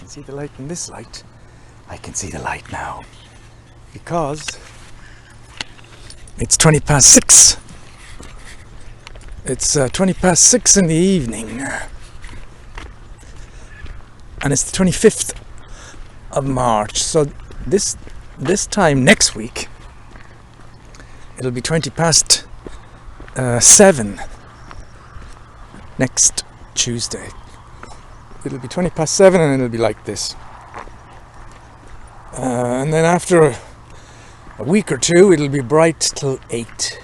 see the light in this light. I can see the light now because it's 20 past 6. It's 20 past 6 in the evening, and it's the 25th of March. So this time next week, it'll be 20 past 7 next Tuesday. It'll be 20 past 7 and it'll be like this. And then after a week or two, it'll be bright till 8.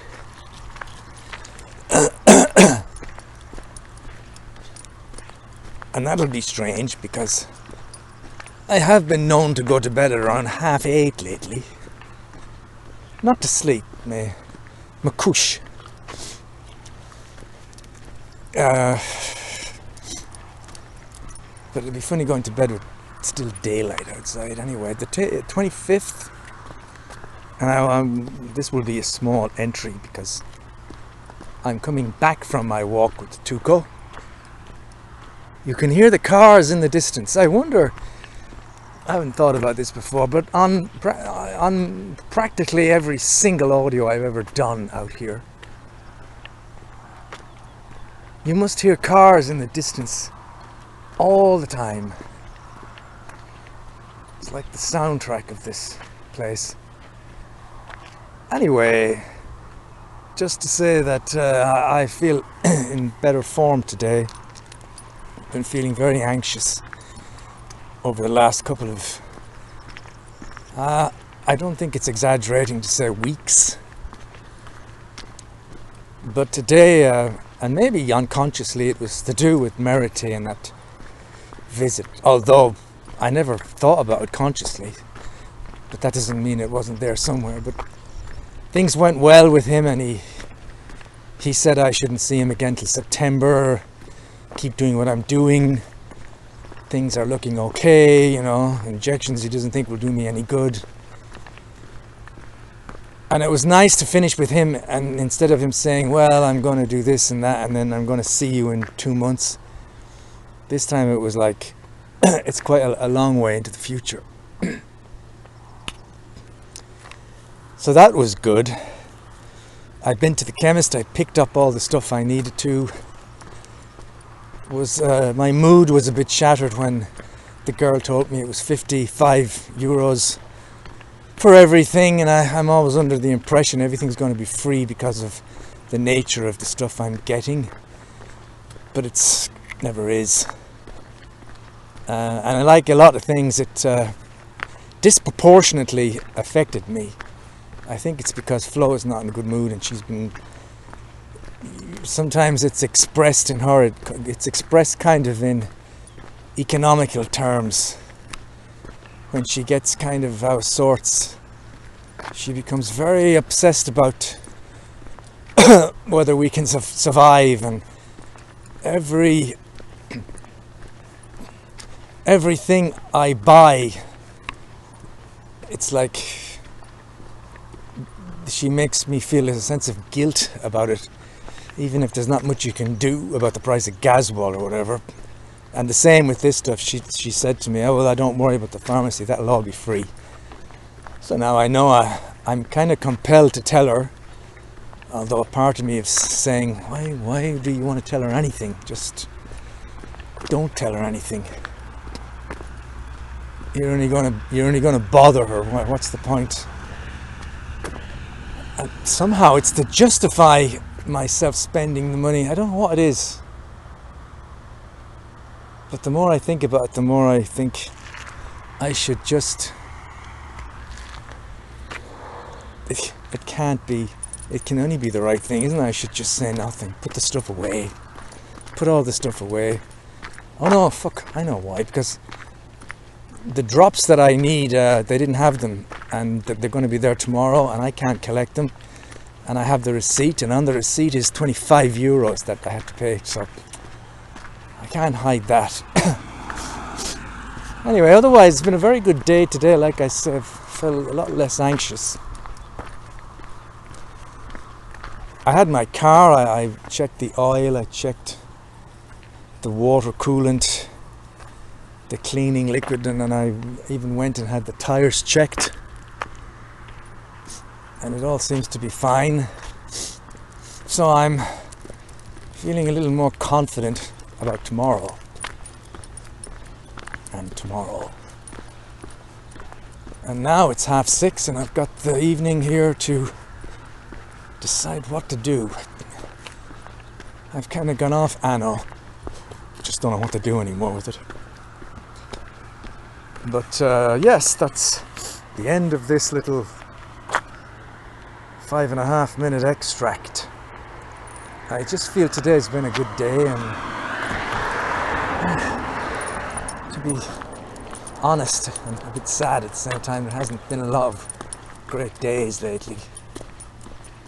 And that'll be strange because I have been known to go to bed at around 8:30 lately. Not to sleep, my cush. But it'll be funny going to bed with still daylight outside anyway. The 25th, and this will be a small entry because I'm coming back from my walk with Tuco. You can hear the cars in the distance. I wonder, I haven't thought about this before, but on practically every single audio I've ever done out here, you must hear cars in the distance all the time. It's like the soundtrack of this place. Anyway, just to say that I feel in better form today. I've been feeling very anxious over the last couple of, I don't think it's exaggerating to say weeks. But today, and maybe unconsciously, it was to do with Merity and that visit. Although I never thought about it consciously. But that doesn't mean it wasn't there somewhere. But things went well with him, and he said I shouldn't see him again till September. Keep doing what I'm doing. Things are looking okay, injections he doesn't think will do me any good. And it was nice to finish with him, and instead of him saying, well, I'm going to do this and that, and then I'm going to see you in 2 months, this time it was like, it's quite a long way into the future. So that was good. I'd been to the chemist, I picked up all the stuff I needed to. My mood was a bit shattered when the girl told me it was 55 euros for everything, and I'm always under the impression everything's going to be free because of the nature of the stuff I'm getting, but it's never is. And like a lot of things, it disproportionately affected me. I think it's because Flo is not in a good mood, and she's been, sometimes it's expressed in her, it's expressed kind of in economical terms. When she gets kind of out of sorts, she becomes very obsessed about whether we can survive, and everything I buy, it's like she makes me feel a sense of guilt about it, even if there's not much you can do about the price of Gaswall or whatever. And the same with this stuff. She said to me, oh well, I don't worry about the pharmacy, that'll all be free. So now I know I'm kind of compelled to tell her, although a part of me is saying, why do you want to tell her anything? Just don't tell her anything. You're only gonna bother her. What's the point? And somehow it's to justify myself spending the money. I don't know what it is. But the more I think about it, the more I think I should just... It can't be... It can only be the right thing, isn't it? I should just say nothing. Put the stuff away. Put all the stuff away. Oh no, fuck. I know why. Because the drops that I need, they didn't have them. And they're going to be there tomorrow, and I can't collect them. And I have the receipt, and on the receipt is 25 euros that I have to pay. So I can't hide that. Anyway, otherwise it's been a very good day today. Like I said, I felt a lot less anxious. I had my car, I checked the oil, I checked the water coolant, the cleaning liquid, and then I even went and had the tires checked, and it all seems to be fine. So I'm feeling a little more confident about tomorrow. And now it's 6:30 and I've got the evening here to decide what to do. I've kind of gone off Anno. Just don't know what to do anymore with it. But yes, that's the end of this little 5.5 minute extract. I just feel today's been a good day, and to be honest and a bit sad at the same time, there hasn't been a lot of great days lately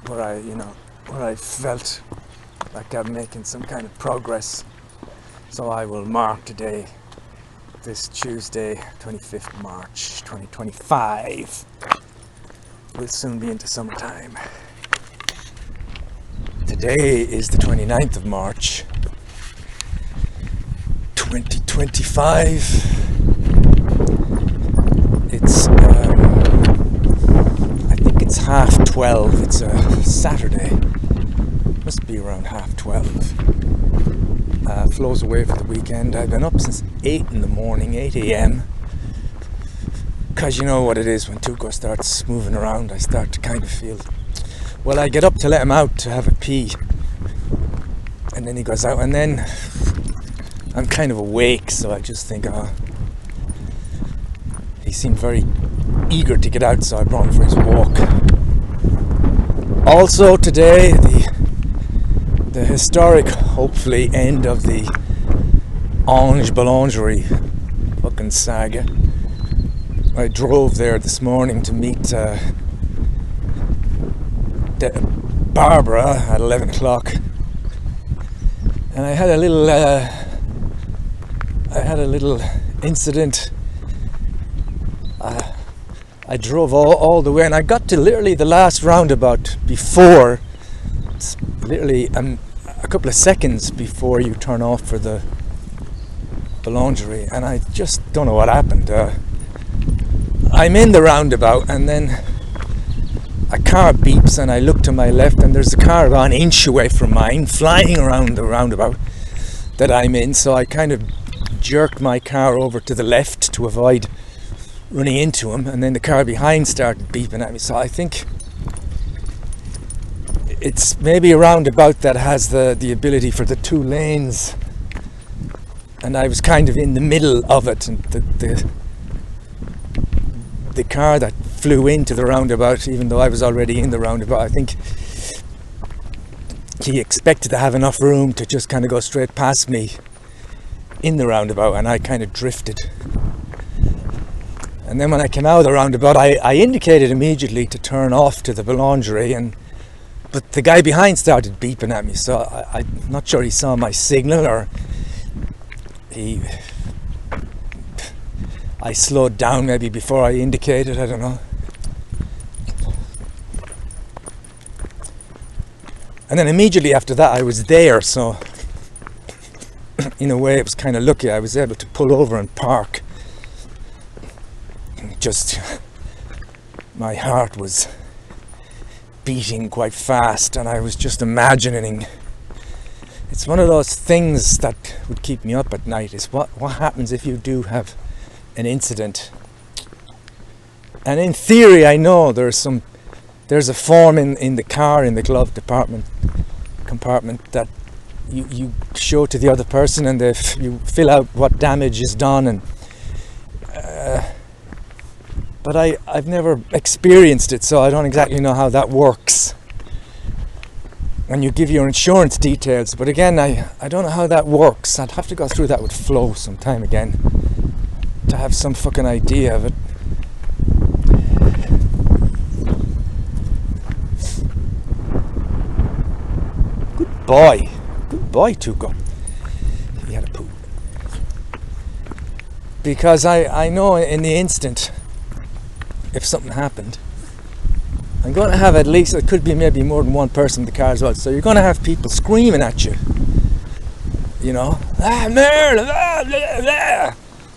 where I felt like I'm making some kind of progress. So I will mark today, this Tuesday, 25th March 2025. We'll soon be into summertime. Today is the 29th of March 2025. It's I think it's 12:30. It's a Saturday. Must be around 12:30. Flows away for the weekend. I've been up since 8 in the morning, 8 a.m. Because you know what it is, when Tuco starts moving around, I start to kind of feel, well, I get up to let him out to have a pee, and then he goes out, and then I'm kind of awake, so I just think, he seemed very eager to get out, so I brought him for his walk. Also today, the historic, hopefully, end of the Ange Boulangerie fucking saga. I drove there this morning to meet Barbara at 11 o'clock, and I had a little incident. I drove all the way, and I got to literally the last roundabout before, it's literally a couple of seconds before you turn off for the boulangerie, and I just don't know what happened. I'm in the roundabout, and then a car beeps, and I look to my left, and there's a car about an inch away from mine flying around the roundabout that I'm in, so I kind of jerked my car over to the left to avoid running into him, and then the car behind started beeping at me. So I think it's maybe a roundabout that has the ability for the 2 lanes, and I was kind of in the middle of it, and the car that flew into the roundabout, even though I was already in the roundabout, I think he expected to have enough room to just kind of go straight past me in the roundabout, and I kind of drifted. And then when I came out of the roundabout, I indicated immediately to turn off to the boulangerie, but the guy behind started beeping at me, so I'm not sure he saw my signal, or I slowed down maybe before I indicated, I don't know. And then immediately after that I was there, so in a way it was kind of lucky. I was able to pull over and park. Just, my heart was beating quite fast, and I was just imagining, it's one of those things that would keep me up at night, is what happens if you do have an incident. And in theory, I know there's a form in the car, in the glove compartment, that you show to the other person, and you fill out what damage is done, and but I've never experienced it, so I don't exactly know how that works. And you give your insurance details, but again, I don't know how that works. I'd have to go through that with Flo sometime again to have some fucking idea of it. Good boy, Tuco. He had a poop. Because I know in the instant, if something happened, I'm going to have at least, it could be maybe more than one person in the car as well, so you're going to have people screaming at you, you know, Merle,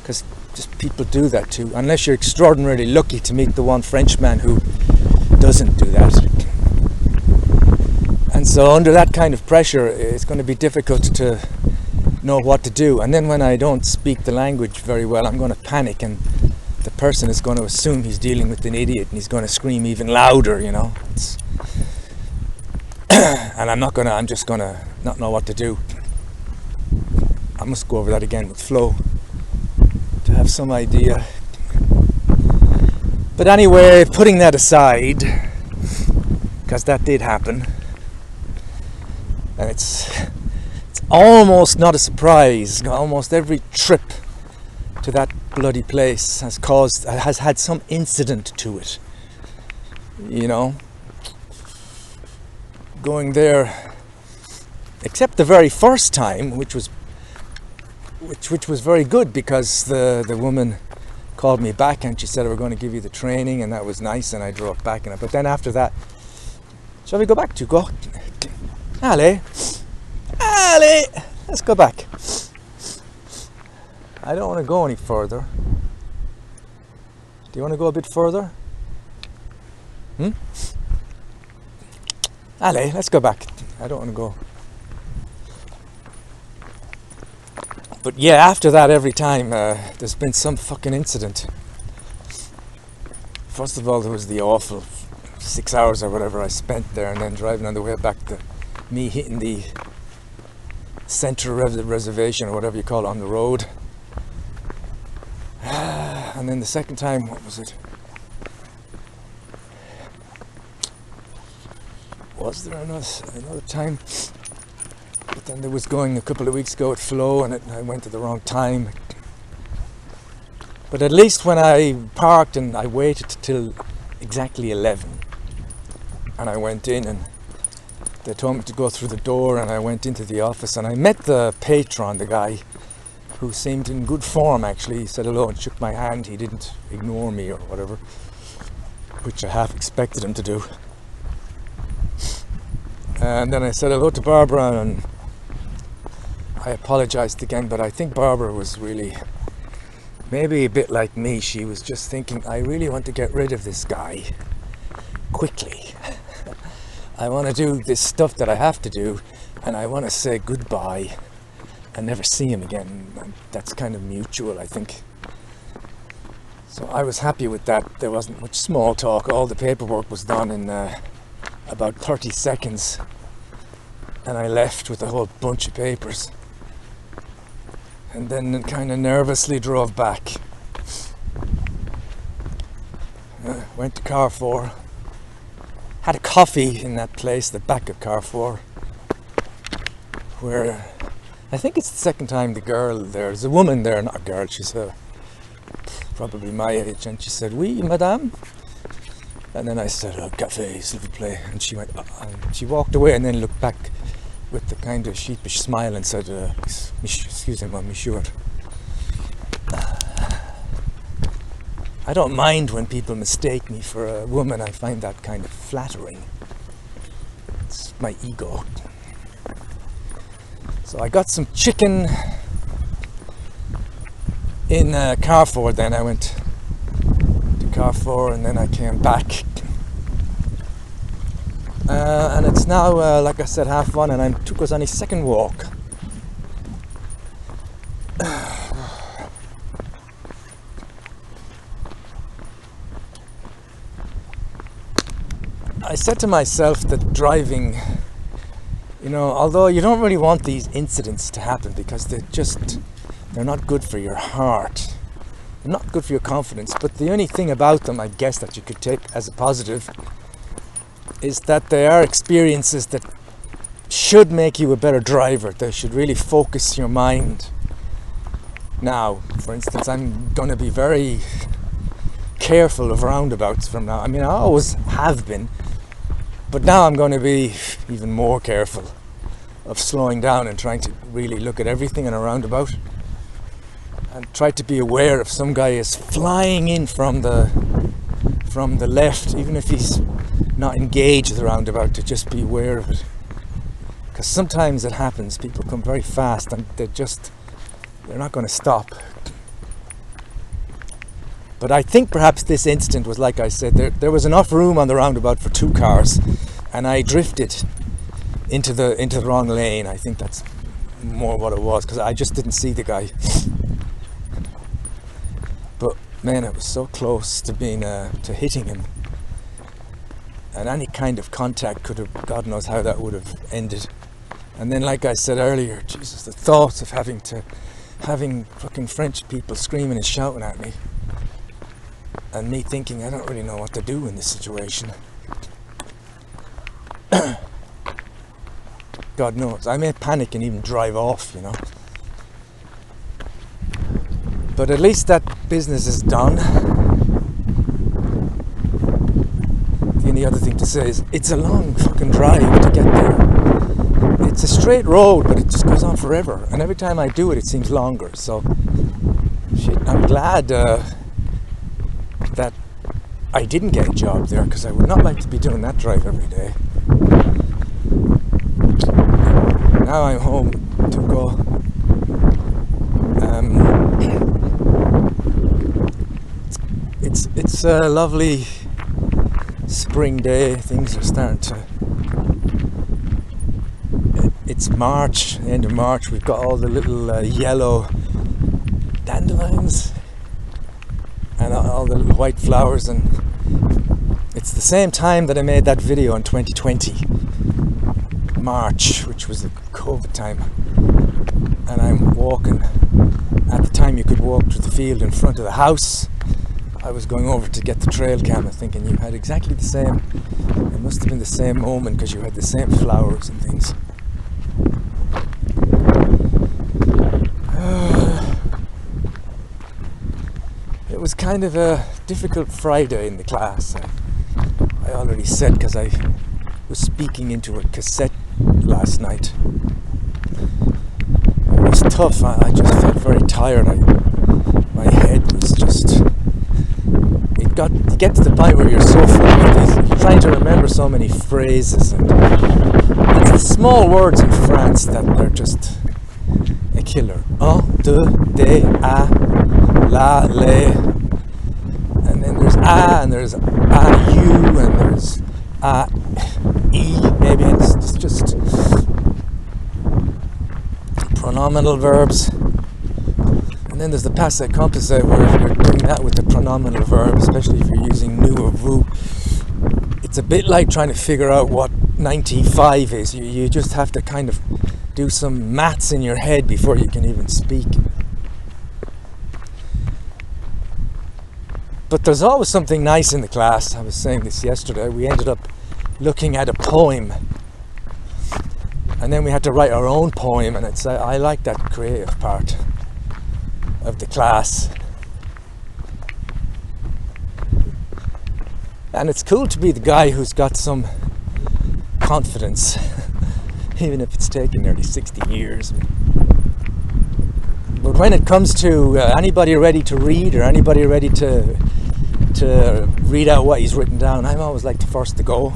because just people do that too, unless you're extraordinarily lucky to meet the one Frenchman who doesn't do that. And so under that kind of pressure, it's going to be difficult to know what to do. And then when I don't speak the language very well, I'm going to panic, and the person is going to assume he's dealing with an idiot, and he's going to scream even louder, you know. And I'm just going to not know what to do. I must go over that again with Flo to have some idea. But anyway, putting that aside, because that did happen, and it's almost not a surprise. Almost every trip to that bloody place has had some incident to it. You know, going there, except the very first time, which was very good, because the woman called me back and she said, we're going to give you the training, and that was nice, and I drove back. But then after that, shall we go back to go? Allez, let's go back. I don't want to go any further. Do you want to go a bit further? Allez, let's go back. I don't want to go. But yeah, after that, every time there's been some fucking incident. First of all, there was the awful 6 hours or whatever I spent there, and then driving on the way back, me hitting the center reservation or whatever you call it on the road. And then the second time, what was it? Was there another time? But then there was going a couple of weeks ago at Flo, and I went at the wrong time. But at least when I parked and I waited till exactly 11, and I went in, and they told me to go through the door, and I went into the office, and I met the patron, the guy who seemed in good form actually. He said hello and shook my hand. He didn't ignore me or whatever, which I half expected him to do. And then I said hello to Barbara, and I apologized again, but I think Barbara was really maybe a bit like me. She was just thinking, I really want to get rid of this guy quickly. I want to do this stuff that I have to do, and I want to say goodbye and never see him again. And that's kind of mutual, I think. So I was happy with that. There wasn't much small talk. All the paperwork was done in about 30 seconds, and I left with a whole bunch of papers, and then kind of nervously drove back. Went to Carrefour, had a coffee in that place, the back of Carrefour, where I think it's the second time there's a woman there, not a girl, she's probably my age, and she said, "Oui, madame." And then I said, "Café, s'il vous plaît." And she went, and she walked away, and then looked back with the kind of sheepish smile and said, "Excusez-moi, monsieur." I don't mind when people mistake me for a woman. I find that kind of flattering. It's my ego. So I got some chicken in Carrefour. Then I went to Carrefour, and then I came back. And it's now, like I said, 1:30, and I took us on a second walk. I said to myself that driving, although you don't really want these incidents to happen, because they're not good for your heart, they're not good for your confidence, but the only thing about them, I guess, that you could take as a positive is that they are experiences that should make you a better driver. They should really focus your mind. Now, for instance, I'm going to be very careful of roundabouts from now. I mean, I always have been, but now I'm going to be even more careful of slowing down and trying to really look at everything in a roundabout, and try to be aware if some guy is flying in from the left, even if he's not engaged the roundabout, to just be aware of it, because sometimes it happens. People come very fast, and they're not going to stop. But I think perhaps this incident was, like I said, there was enough room on the roundabout for 2 cars, and I drifted into the wrong lane. I think that's more what it was, because I just didn't see the guy. But man, it was so close to being to hitting him, and any kind of contact could have, God knows how that would have ended. And then, like I said earlier, Jesus, the thought of having fucking French people screaming and shouting at me, and me thinking I don't really know what to do in this situation. God knows, I may panic and even drive off, you know. But at least that business is done. The only other thing to say is it's a long fucking drive to get there. It's a straight road, but it just goes on forever. And every time I do it, it seems longer. So, shit, I'm glad that I didn't get a job there, because I would not like to be doing that drive every day. Now I'm home to go. It's a lovely spring day. Things are starting to. It's March, end of March. We've got all the little yellow dandelions and all the little white flowers, and it's the same time that I made that video in 2020, March, which was the COVID time. And I'm walking. At the time, you could walk through the field in front of the house. I was going over to get the trail camera, thinking you had exactly the same. It must have been the same moment, because you had the same flowers and things. It was kind of a difficult Friday in the class. I already said, because I was speaking into a cassette last night. It was tough. I just felt very tired. My head was just. You get to the point where you're so full of these, you're trying to remember so many phrases, and it's the small words in France that they're just a killer. Un, deux, des, a, la, les, and then there's a, and there's a, you, and there's a, e, maybe it's just pronominal verbs. And then there's the passé composé, where if you're doing that with the pronominal verb, especially if you're using nous or vous, it's a bit like trying to figure out what 95 is. You just have to kind of do some maths in your head before you can even speak. But there's always something nice in the class. I was saying this yesterday. We ended up looking at a poem, and then we had to write our own poem, and I like that creative part of the class. And it's cool to be the guy who's got some confidence, even if it's taken nearly 60 years. But when it comes to anybody ready to read, or anybody ready to read out what he's written down, I'm always like the first to go.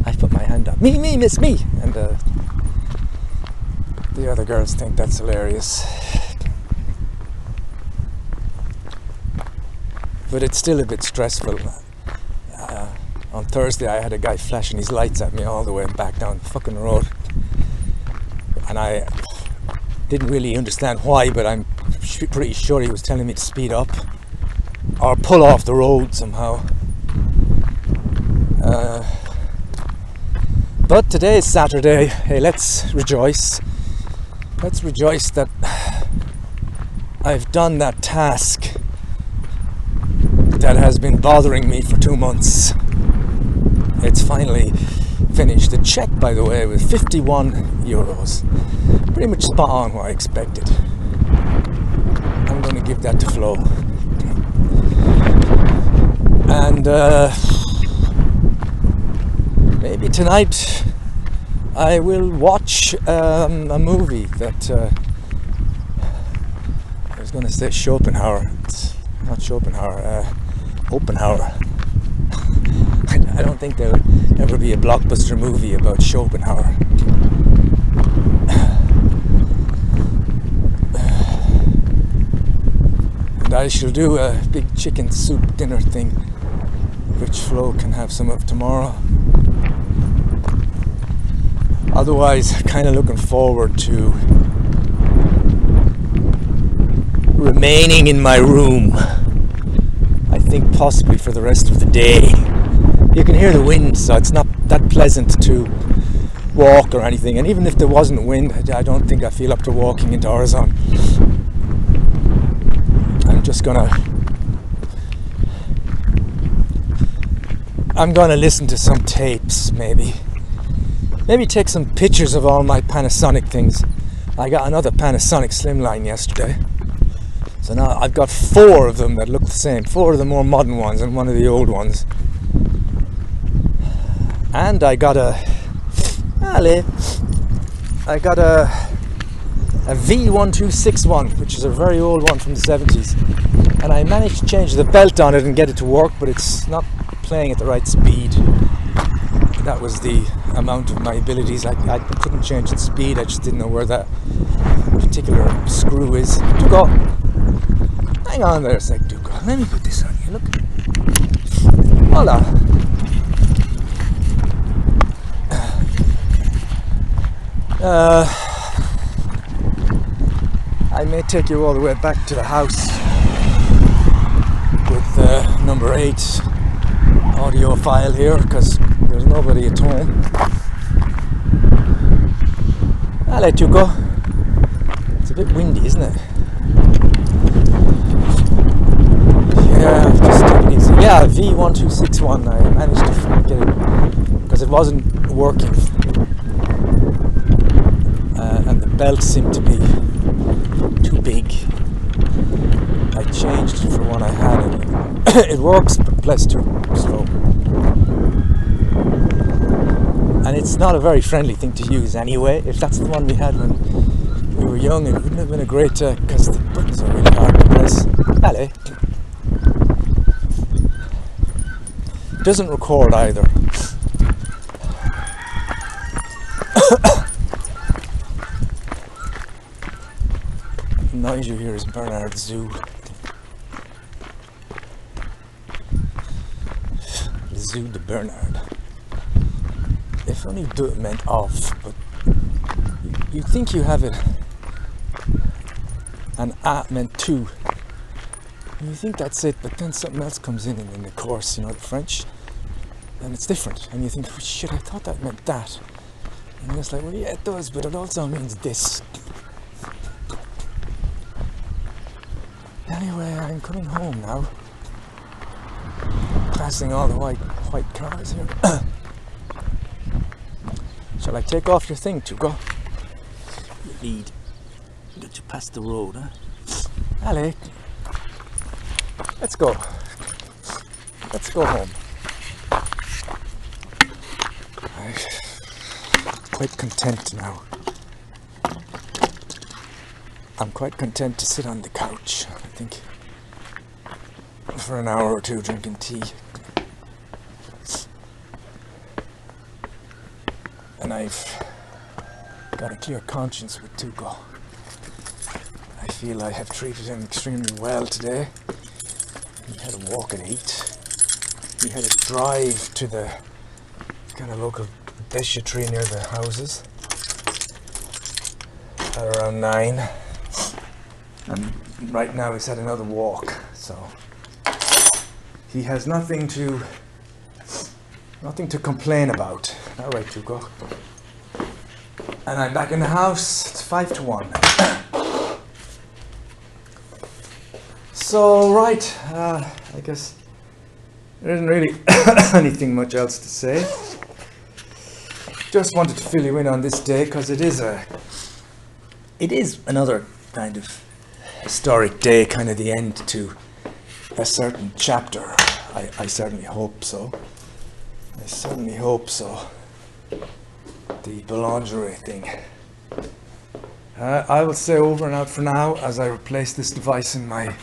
I put my hand up. Me, miss me. And the other girls think that's hilarious. But it's still a bit stressful. On Thursday I had a guy flashing his lights at me all the way back down the fucking road. And I didn't really understand why, but I'm pretty sure he was telling me to speed up or pull off the road somehow. But today is Saturday. Hey, let's rejoice. Let's rejoice that I've done that task that has been bothering me for 2 months. It's finally finished. The check, by the way, was €51. Pretty much spot on what I expected. I'm going to give that to Flo. And maybe tonight I will watch a movie that I was going to say Schopenhauer. It's not Schopenhauer. Oppenhauer. I don't think there'll ever be a blockbuster movie about Schopenhauer. I shall do a big chicken soup dinner thing, which Flo can have some of tomorrow. Otherwise, kind of looking forward to remaining in my room. I think possibly for the rest of the day. You can hear the wind, so it's not that pleasant to walk or anything. And even if there wasn't wind, I don't think I feel up to walking into Orzon. I'm gonna listen to some tapes, maybe take some pictures of all my Panasonic things. I got another Panasonic Slimline yesterday, so now I've got 4 of them that look the same, 4 of the more modern ones and one of the old ones. And I got a V1261, which is a very old one from the 70s, and I managed to change the belt on it and get it to work, but it's not playing at the right speed. That was the amount of my abilities. I couldn't change its speed. I just didn't know where that particular screw is. Duco, hang on there a sec, Duco. Let me put this on you. Look. Voila. I may take you all the way back to the house with number 8 audio file here, because there's nobody at home. I'll let you go. It's a bit windy, isn't it? Yeah, just take it easy. Yeah, V1261. I managed to get it because it wasn't working, and the belt seemed to be too big. I changed it for one I had, and it works, but less too slow. And it's not a very friendly thing to use anyway. If that's the one we had when we were young, it wouldn't have been a great, because the buttons are really hard to press. Allez. It doesn't record either. The noise you hear is Bernard Zoo. Zoo de Bernard. If only do it meant off, but you think you have it, and a meant to. And you think that's it, but then something else comes in the course, the French, and it's different. And you think, oh shit, I thought that meant that. And it's like, well, yeah, it does, but it also means this. Anyway, I'm coming home now. Passing all the white cars here. Shall I take off your thing, Tugo? You lead. Get you past the road, huh? Allez. Let's go. Let's go home. I'm quite content now. I'm quite content to sit on the couch, I think, for an hour or two drinking tea. And I've got a clear conscience with Tuco. I feel I have treated him extremely well today. He had a walk at 8. He had a drive to the kind of local déchetterie near the houses at around 9. And right now he's had another walk, so he has nothing to complain about. All right, Tuco. And I'm back in the house. It's 5 to 1. So, right, I guess there isn't really anything much else to say. Just wanted to fill you in on this day, because it is another kind of historic day, kind of the end to a certain chapter. I certainly hope so. I certainly hope so. The boulangerie thing. I will say over and out for now as I replace this device in my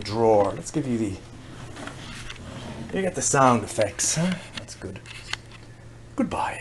drawer. Let's give you you get the sound effects, huh? That's good. Goodbye.